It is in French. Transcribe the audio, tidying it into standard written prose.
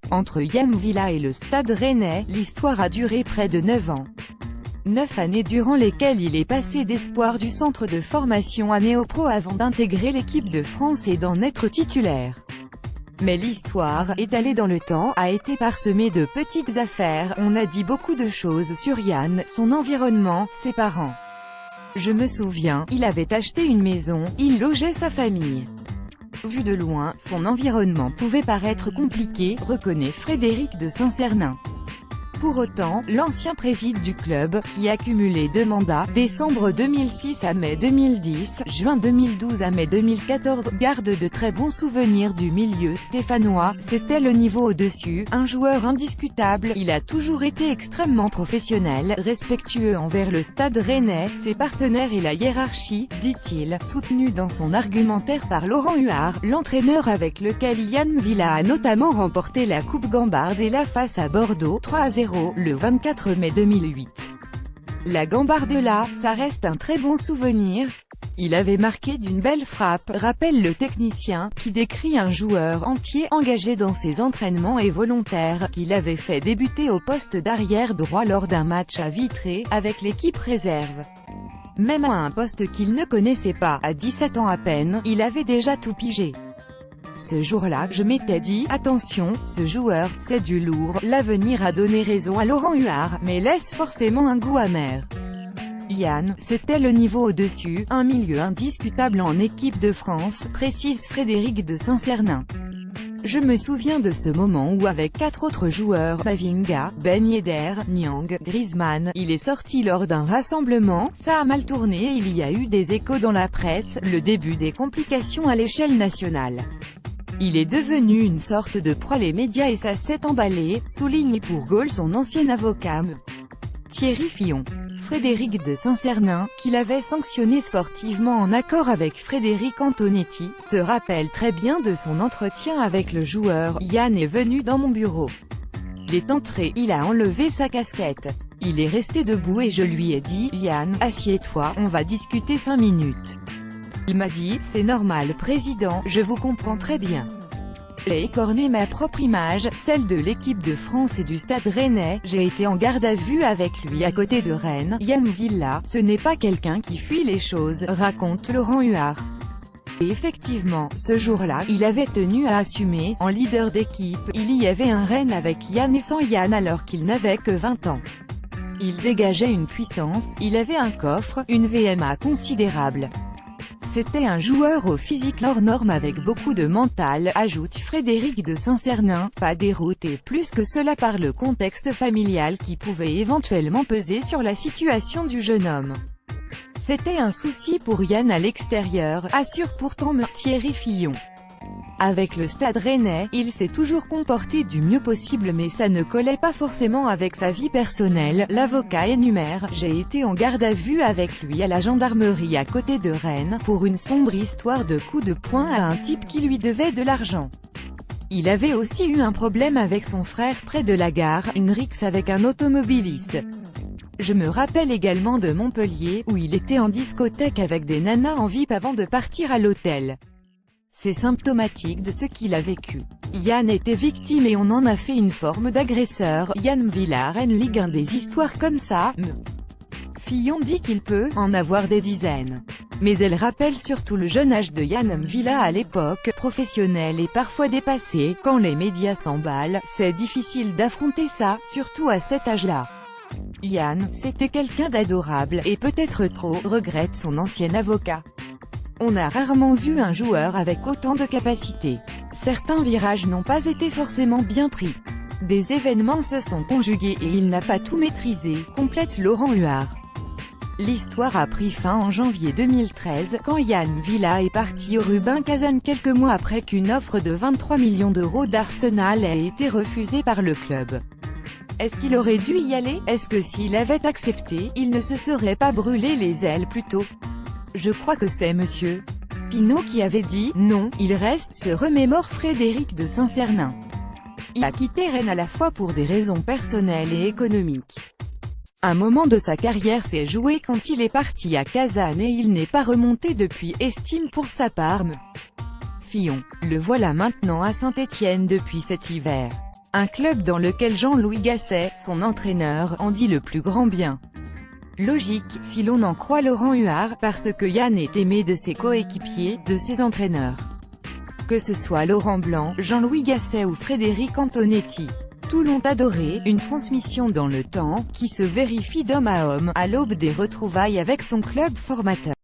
Entre Yann Villa et le Stade Rennais, l'histoire a duré près de 9 ans. 9 années durant lesquelles il est passé d'espoir du centre de formation à néo-pro avant d'intégrer l'équipe de France et d'en être titulaire. Mais l'histoire, étalée dans le temps, a été parsemée de petites affaires. On a dit beaucoup de choses sur Yann, son environnement, ses parents. Je me souviens, il avait acheté une maison, il logeait sa famille. Vu de loin, son environnement pouvait paraître compliqué, reconnaît Frédéric de Saint-Cernin. Pour autant, l'ancien président du club, qui a cumulé 2 mandats, décembre 2006 à mai 2010, juin 2012 à mai 2014, garde de très bons souvenirs du milieu stéphanois. C'était le niveau au-dessus, un joueur indiscutable. Il a toujours été extrêmement professionnel, respectueux envers le Stade Rennais, ses partenaires et la hiérarchie, dit-il, soutenu dans son argumentaire par Laurent Huard, l'entraîneur avec lequel Yann Villa a notamment remporté la Coupe Gambarde et la face à Bordeaux, 3-0. Le 24 mai 2008. La Gambarde-là, ça reste un très bon souvenir. Il avait marqué d'une belle frappe, rappelle le technicien, qui décrit un joueur entier engagé dans ses entraînements et volontaire, qu'il avait fait débuter au poste d'arrière droit lors d'un match à Vitré, avec l'équipe réserve. Même à un poste qu'il ne connaissait pas, à 17 ans à peine, il avait déjà tout pigé. Ce jour-là, je m'étais dit, attention, ce joueur, c'est du lourd. L'avenir a donné raison à Laurent Huard, mais laisse forcément un goût amer. Yann, c'était le niveau au-dessus, un milieu indiscutable en équipe de France, précise Frédéric de Saint-Cernin. Je me souviens de ce moment où avec 4 autres joueurs, Mavinga, Ben Yedder, Niang, Griezmann, il est sorti lors d'un rassemblement, ça a mal tourné et il y a eu des échos dans la presse, le début des complications à l'échelle nationale. Il est devenu une sorte de proie les médias et ça s'est emballé, souligne pour Gaulle son ancien avocat Thierry Fillon. Frédéric de Saint-Cernin, qu'il avait sanctionné sportivement en accord avec Frédéric Antonetti, se rappelle très bien de son entretien avec le joueur. Yann est venu dans mon bureau. Il est entré, il a enlevé sa casquette. Il est resté debout et je lui ai dit, Yann, assieds-toi, on va discuter 5 minutes. Il m'a dit, c'est normal président, je vous comprends très bien. J'ai écorné ma propre image, celle de l'équipe de France et du Stade Rennais. J'ai été en garde à vue avec lui à côté de Rennes. Yann Villa, ce n'est pas quelqu'un qui fuit les choses, raconte Laurent Huard. Et effectivement, ce jour-là, il avait tenu à assumer, en leader d'équipe. Il y avait un Rennes avec Yann et sans Yann alors qu'il n'avait que 20 ans. Il dégageait une puissance, il avait un coffre, une VMA considérable. C'était un joueur au physique hors norme avec beaucoup de mental, ajoute Frédéric de Saint-Cernin, pas dérouté plus que cela par le contexte familial qui pouvait éventuellement peser sur la situation du jeune homme. C'était un souci pour Yann à l'extérieur, assure pourtant Thierry Fillon. Avec le Stade Rennais, il s'est toujours comporté du mieux possible mais ça ne collait pas forcément avec sa vie personnelle. L'avocat énumère, j'ai été en garde à vue avec lui à la gendarmerie à côté de Rennes, pour une sombre histoire de coup de poing à un type qui lui devait de l'argent. Il avait aussi eu un problème avec son frère près de la gare, une rixe avec un automobiliste. Je me rappelle également de Montpellier, où il était en discothèque avec des nanas en VIP avant de partir à l'hôtel. C'est symptomatique de ce qu'il a vécu. Yann était victime et on en a fait une forme d'agresseur. Yann Villa Rennes Ligue 1 des histoires comme ça, Fillon dit qu'il peut en avoir des dizaines. Mais elle rappelle surtout le jeune âge de Yann Villa à l'époque, professionnel et parfois dépassé. Quand les médias s'emballent, c'est difficile d'affronter ça, surtout à cet âge-là. Yann, c'était quelqu'un d'adorable, et peut-être trop, regrette son ancien avocat. On a rarement vu un joueur avec autant de capacités. Certains virages n'ont pas été forcément bien pris. Des événements se sont conjugués et il n'a pas tout maîtrisé, complète Laurent Huard. L'histoire a pris fin en janvier 2013, quand Yann Villa est parti au Rubin Kazan quelques mois après qu'une offre de 23 millions d'euros d'Arsenal ait été refusée par le club. Est-ce qu'il aurait dû y aller? Est-ce que s'il avait accepté, il ne se serait pas brûlé les ailes plus tôt? Je crois que c'est monsieur Pinault qui avait dit « Non, il reste », se remémore Frédéric de Saint-Cernin. Il a quitté Rennes à la fois pour des raisons personnelles et économiques. Un moment de sa carrière s'est joué quand il est parti à Kazan et il n'est pas remonté depuis, estime pour sa part Fillon. Le voilà maintenant à Saint-Étienne depuis cet hiver. Un club dans lequel Jean-Louis Gasset, son entraîneur, en dit le plus grand bien. Logique, si l'on en croit Laurent Huard, parce que Yann est aimé de ses coéquipiers, de ses entraîneurs. Que ce soit Laurent Blanc, Jean-Louis Gasset ou Frédéric Antonetti. Tous l'ont adoré, une transmission dans le temps, qui se vérifie d'homme à l'aube des retrouvailles avec son club formateur.